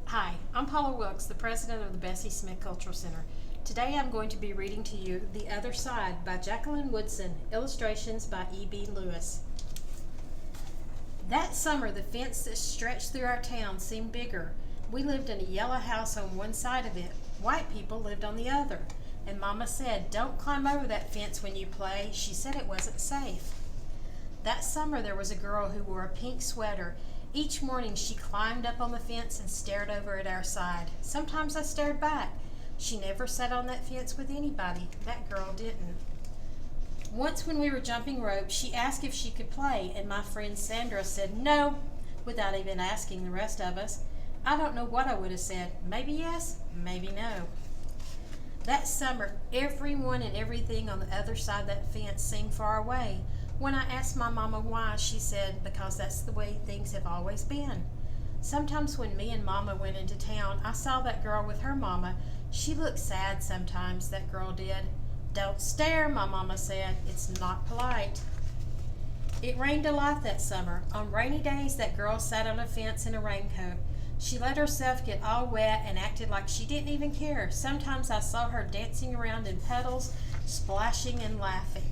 Hi, I'm Paula Wilkes, the president of the Bessie Smith Cultural Center. Today I'm going to be reading to you The Other Side by Jacqueline Woodson, illustrations by E.B. Lewis. That summer, the fence that stretched through our town seemed bigger. We lived in a yellow house on one side of it. White people lived on the other. And Mama said, "Don't climb over that fence when you play." She said it wasn't safe. That summer there was a girl who wore a pink sweater. Each morning she climbed up on the fence and stared over at our side. Sometimes I stared back. She never sat on that fence with anybody. That girl didn't. Once when we were jumping rope, she asked if she could play, and my friend Sandra said no, without even asking the rest of us. I don't know what I would have said. Maybe yes, maybe no. That summer, everyone and everything on the other side of that fence seemed far away. When I asked my mama why, she said, because that's the way things have always been. Sometimes when me and Mama went into town, I saw that girl with her mama. She looked sad sometimes, that girl did. "Don't stare," my mama said. "It's not polite." It rained a lot that summer. On rainy days, that girl sat on a fence in a raincoat. She let herself get all wet and acted like she didn't even care. Sometimes I saw her dancing around in puddles, splashing and laughing.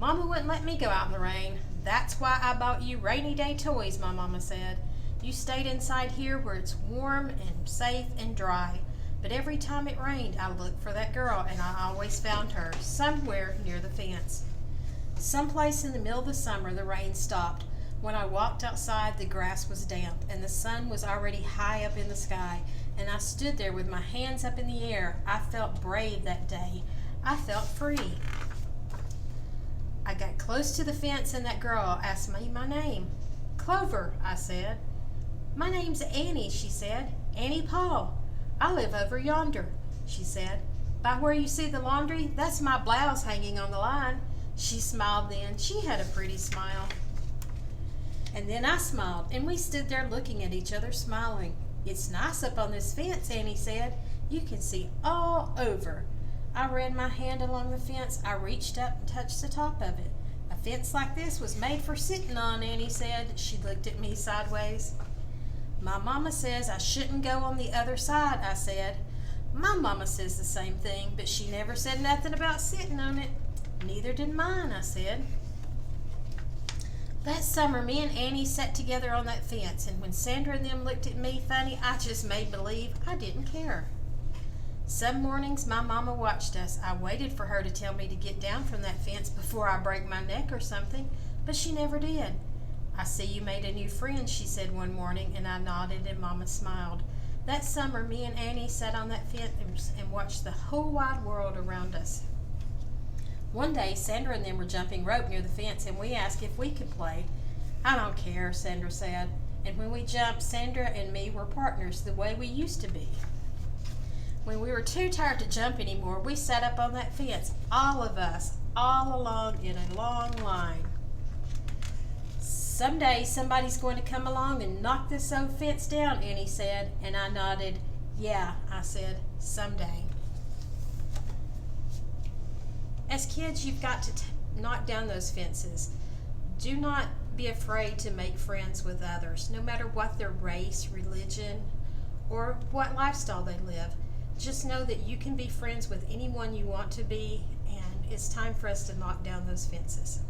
"Mama wouldn't let me go out in the rain. That's why I bought you rainy day toys," my mama said. "You stayed inside here where it's warm and safe and dry." But every time it rained, I looked for that girl, and I always found her, somewhere near the fence. Someplace in the middle of the summer, the rain stopped. When I walked outside, the grass was damp, and the sun was already high up in the sky, and I stood there with my hands up in the air. I felt brave that day. I felt free. I got close to the fence, and that girl asked me my name. "Clover," I said. "My name's Annie," she said. "Annie Paul. I live over yonder," she said. "By where you see the laundry, that's my blouse hanging on the line." She smiled then. She had a pretty smile. And then I smiled, and we stood there looking at each other, smiling. "It's nice up on this fence," Annie said. "You can see all over." I ran my hand along the fence. I reached up and touched the top of it. "A fence like this was made for sitting on," Annie said. She looked at me sideways. "My mama says I shouldn't go on the other side," I said. "My mama says the same thing, but she never said nothing about sitting on it." "Neither did mine," I said. That summer, me and Annie sat together on that fence, and when Sandra and them looked at me funny, I just made believe I didn't care. Some mornings my mama watched us. I waited for her to tell me to get down from that fence before I break my neck or something, but she never did. "I see you made a new friend," she said one morning, and I nodded and Mama smiled. That summer, me and Annie sat on that fence and watched the whole wide world around us. One day, Sandra and them were jumping rope near the fence, and we asked if we could play. "I don't care," Sandra said. And when we jumped, Sandra and me were partners the way we used to be. When we were too tired to jump anymore, we sat up on that fence, all of us, all along in a long line. "Someday somebody's going to come along and knock this old fence down," Annie said, and I nodded. "Yeah," I said, "someday." As kids, you've got to knock down those fences. Do not be afraid to make friends with others, no matter what their race, religion, or what lifestyle they live. Just know that you can be friends with anyone you want to be, and it's time for us to knock down those fences.